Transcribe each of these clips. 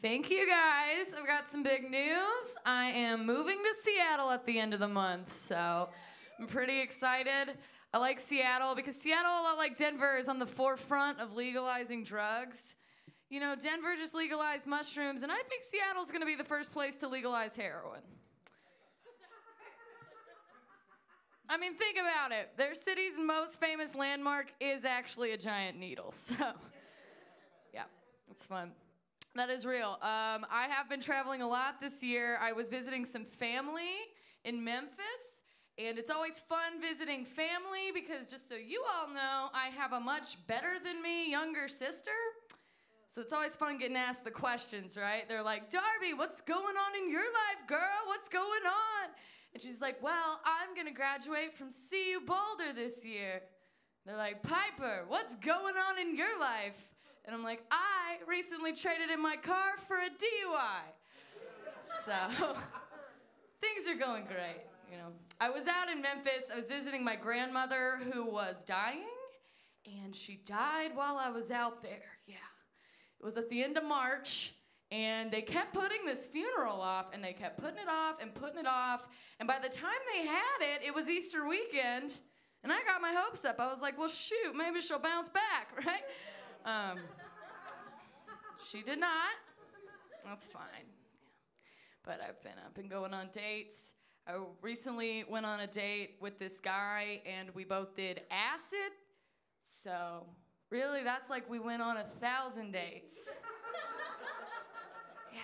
Thank you guys. I've got some big news. I am moving to Seattle at the end of the month, so I'm pretty excited. I like Seattle because Seattle, a lot like Denver, is on the forefront of legalizing drugs. You know, Denver just legalized mushrooms, and I think Seattle's gonna be the first place to legalize heroin. I mean, think about it. Their city's most famous landmark is actually a giant needle, so yeah, it's fun. That is real. I have been traveling a lot this year. I was visiting some family in Memphis, and it's always fun visiting family because just so you all know, I have a much better than me younger sister. So it's always fun getting asked the questions, right? They're like, Darby, what's going on in your life, girl? What's going on? And she's like, well, I'm gonna graduate from CU Boulder this year. They're like, Piper, what's going on in your life? And I'm like, I recently traded in my car for a DUI. So things are going great, you know. I was out in Memphis. I was visiting my grandmother who was dying, and she died while I was out there, yeah. It was at the end of March, and they kept putting this funeral off, and they kept putting it off and putting it off, and by the time they had it, it was Easter weekend, and I got my hopes up. I was like, well, shoot, maybe she'll bounce back, right? She did not. That's fine. But I've been going on dates. I recently went on a date with this guy, and we both did acid, so really, that's like we went on 1,000 dates. Yeah.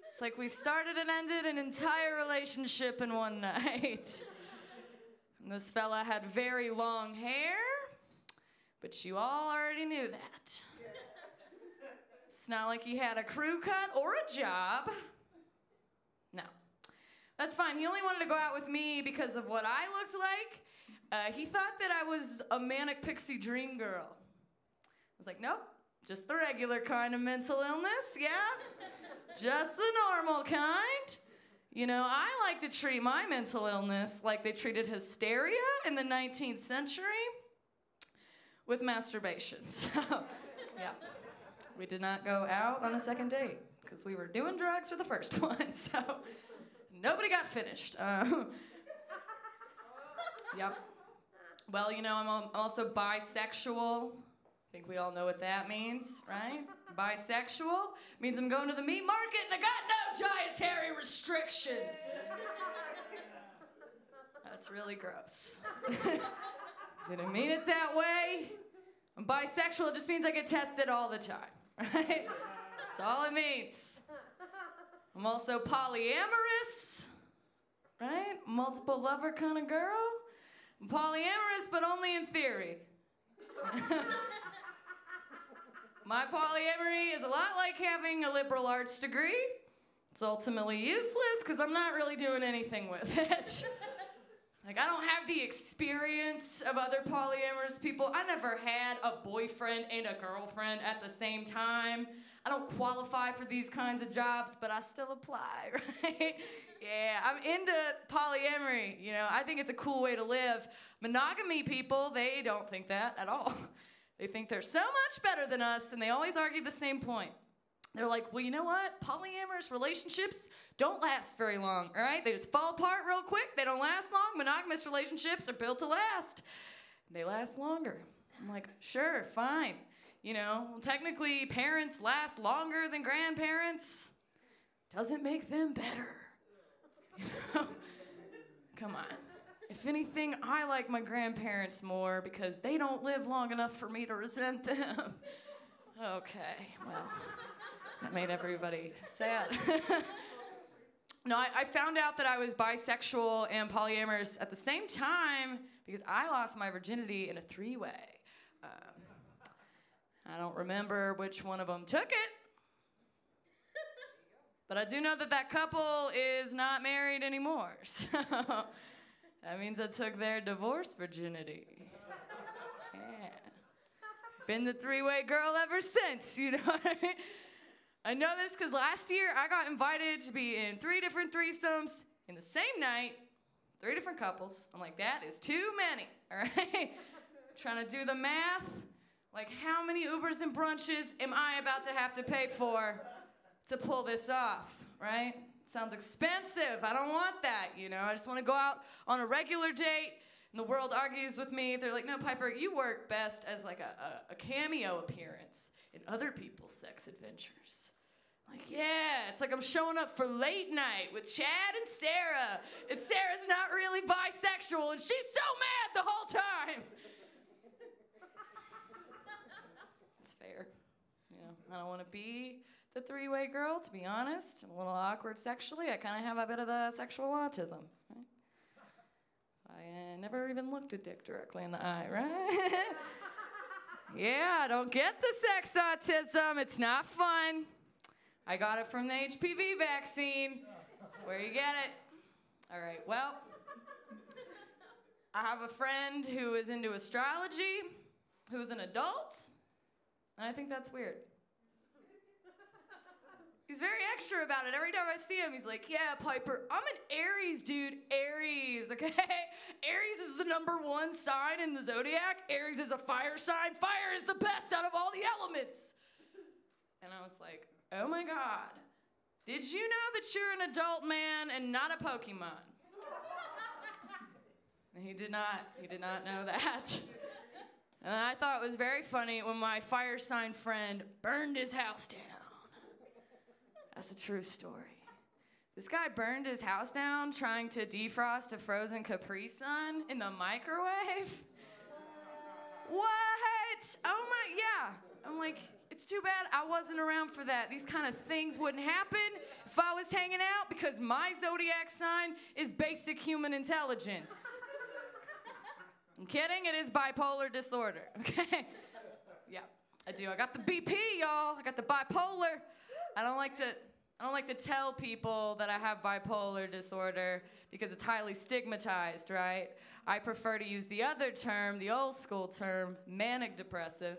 It's like we started and ended an entire relationship in one night. And this fella had very long hair, but you all already knew that. It's not like he had a crew cut or a job. No. That's fine. He only wanted to go out with me because of what I looked like. He thought that I was a manic pixie dream girl. I was like, nope, just the regular kind of mental illness, yeah? Just the normal kind. You know, I like to treat my mental illness like they treated hysteria in the 19th century with masturbation. So, yeah. We did not go out on a second date because we were doing drugs for the first one, so nobody got finished. Yep. Well, you know, I'm also bisexual. I think we all know what that means, right? Bisexual means I'm going to the meat market and I got no dietary restrictions. That's really gross. Didn't mean it that way. I'm bisexual, it just means I get tested all the time, right? That's all it means. I'm also polyamorous, right? Multiple lover kind of girl. I'm polyamorous, but only in theory. My polyamory is a lot like having a liberal arts degree. It's ultimately useless because I'm not really doing anything with it. Like, I don't have the experience of other polyamorous people. I never had a boyfriend and a girlfriend at the same time. I don't qualify for these kinds of jobs, but I still apply, right? Yeah, I'm into polyamory, you know. I think it's a cool way to live. Monogamy people, they don't think that at all. They think they're so much better than us, and they always argue the same point. They're like, well, you know what? Polyamorous relationships don't last very long, all right? They just fall apart real quick. They don't last long. Monogamous relationships are built to last. They last longer. I'm like, sure, fine. You know, well, technically, parents last longer than grandparents. Doesn't make them better. You know? Come on. If anything, I like my grandparents more because they don't live long enough for me to resent them. Okay, well, that made everybody sad. No, I found out that I was bisexual and polyamorous at the same time because I lost my virginity in a three-way. I don't remember which one of them took it, but I do know that that couple is not married anymore, so that means I took their divorce virginity. Yeah. Been the three-way girl ever since, you know what I mean? I know this because last year I got invited to be in 3 different threesomes in the same night, 3 different couples. I'm like, that is too many, all right? Trying to do the math. Like, how many Ubers and brunches am I about to have to pay for to pull this off, right? Sounds expensive. I don't want that, you know? I just want to go out on a regular date, and the world argues with me. They're like, no, Piper, you work best as like a cameo appearance in other people's sex adventures. Like, yeah, it's like I'm showing up for late night with Chad and Sarah, and Sarah's not really bisexual, and she's so mad the whole time. It's fair. You know, I don't want to be the three-way girl, to be honest. I'm a little awkward sexually. I kind of have a bit of the sexual autism, right? So I never even looked a dick directly in the eye, right? Yeah, I don't get the sex autism. It's not fun. I got it from the HPV vaccine. That's where you get it. All right, well, I have a friend who is into astrology, who's an adult, and I think that's weird. He's very extra about it. Every time I see him, he's like, yeah, Piper, I'm an Aries, dude. Aries, okay? Aries is the #1 sign in the zodiac. Aries is a fire sign. Fire is the best out of all the elements. And I was like, oh my God. Did you know that you're an adult man and not a Pokemon? And he did not know that. And I thought it was very funny when my fire sign friend burned his house down. That's a true story. This guy burned his house down trying to defrost a frozen Capri Sun in the microwave. What? Oh my, yeah. I'm like, it's too bad I wasn't around for that. These kind of things wouldn't happen if I was hanging out, because my zodiac sign is basic human intelligence. I'm kidding, it is bipolar disorder, okay? Yeah, I do. I got the BP, y'all. I got the bipolar. I don't like to tell people that I have bipolar disorder because it's highly stigmatized, right? I prefer to use the other term, the old school term, manic depressive.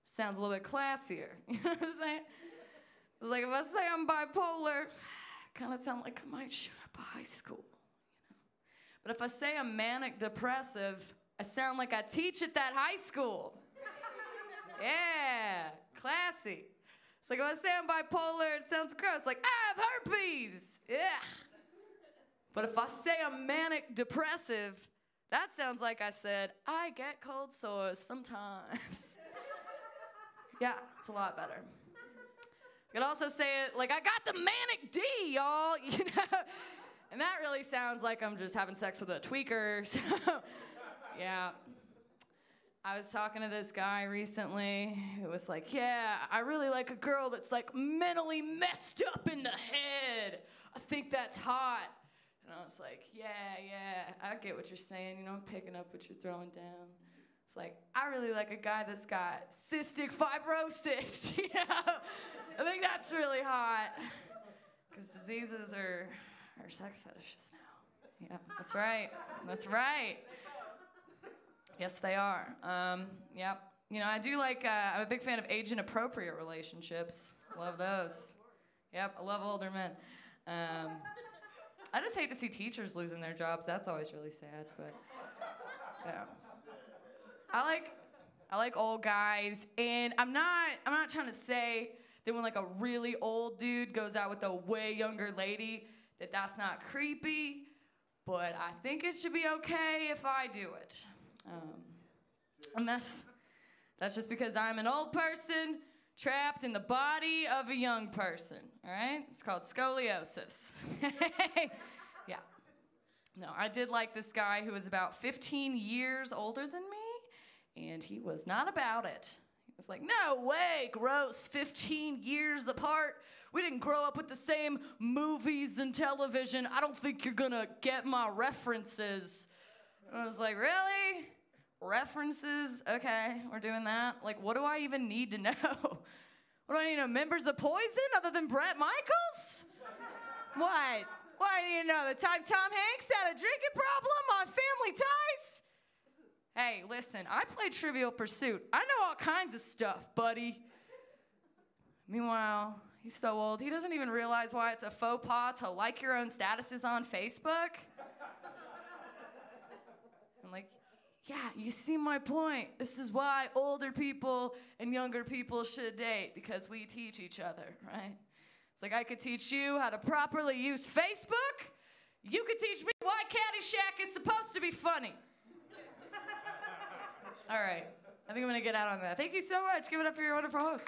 Sounds a little bit classier, you know what I'm saying? It's like if I say I'm bipolar, I kind of sound like I might shoot up a high school, you know? But if I say I'm manic depressive, I sound like I teach at that high school. Yeah, classy. It's like if I say I'm bipolar, it sounds gross. Like, I have herpes. Yeah. But if I say I'm manic depressive, that sounds like I said, I get cold sores sometimes. Yeah, it's a lot better. I could also say it like, I got the manic D, y'all, you know? And that really sounds like I'm just having sex with a tweaker, so, yeah. I was talking to this guy recently who was like, yeah, I really like a girl that's like mentally messed up in the head. I think that's hot. And I was like, yeah, I get what you're saying. You know, I'm picking up what you're throwing down. It's like, I really like a guy that's got cystic fibrosis, you know? I think that's really hot. Because diseases are sex fetishes now. Yeah, that's right. That's right. Yes, they are. Yep. You know, I do like, I'm a big fan of age-inappropriate relationships. Love those. Yep, I love older men. I just hate to see teachers losing their jobs. That's always really sad, but, yeah. I like old guys, and I'm not trying to say that when like a really old dude goes out with a way younger lady, that's not creepy, but I think it should be okay if I do it. And that's just because I'm an old person trapped in the body of a young person, all right? It's called scoliosis. Yeah. No, I did like this guy who was about 15 years older than me, and he was not about it. He was like, no way, gross, 15 years apart. We didn't grow up with the same movies and television. I don't think you're gonna get my references. And I was like, really? References? Okay, we're doing that. Like, what do I even need to know? What do I need to know? Members of Poison other than Bret Michaels? What? Why do you know? The time Tom Hanks had a drinking problem on Family Ties? Hey, listen, I played Trivial Pursuit. I know all kinds of stuff, buddy. Meanwhile, he's so old, he doesn't even realize why it's a faux pas to like your own statuses on Facebook. I'm like, yeah, you see my point. This is why older people and younger people should date, because we teach each other, right? It's like I could teach you how to properly use Facebook. You could teach me why Caddyshack is supposed to be funny. All right. I think I'm going to get out on that. Thank you so much. Give it up for your wonderful host.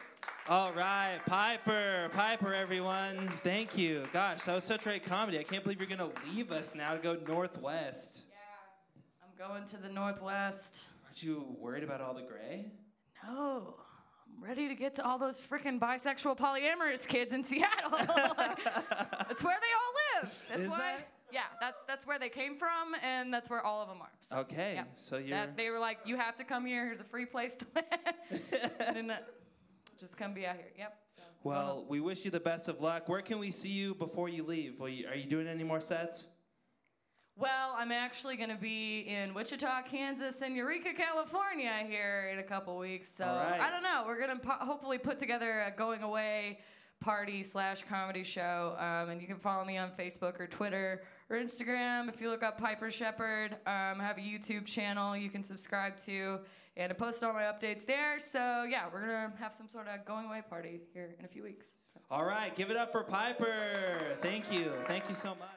All right, Piper, everyone. Thank you. Gosh, that was such great comedy. I can't believe you're going to leave us now to go Northwest. I'm going to the Northwest. Aren't you worried about all the gray? No. I'm ready to get to all those freaking bisexual polyamorous kids in Seattle. That's where they all live. Is that? Yeah, that's where they came from, and that's where all of them are. So, okay, yeah. So you're... They were like, you have to come here. Here's a free place to live. And then just come be out here. Yep. So, well, we wish you the best of luck. Where can we see you before you leave? Are you doing any more sets? Well, I'm actually going to be in Wichita, Kansas, and Eureka, California here in a couple weeks. So right. I don't know. We're going to hopefully put together a going away party/comedy show. And you can follow me on Facebook or Twitter or Instagram. If you look up Piper Shepherd, I have a YouTube channel you can subscribe to. And I post all my updates there. So yeah, we're going to have some sort of going away party here in a few weeks. So. All right. Give it up for Piper. Thank you. Thank you so much.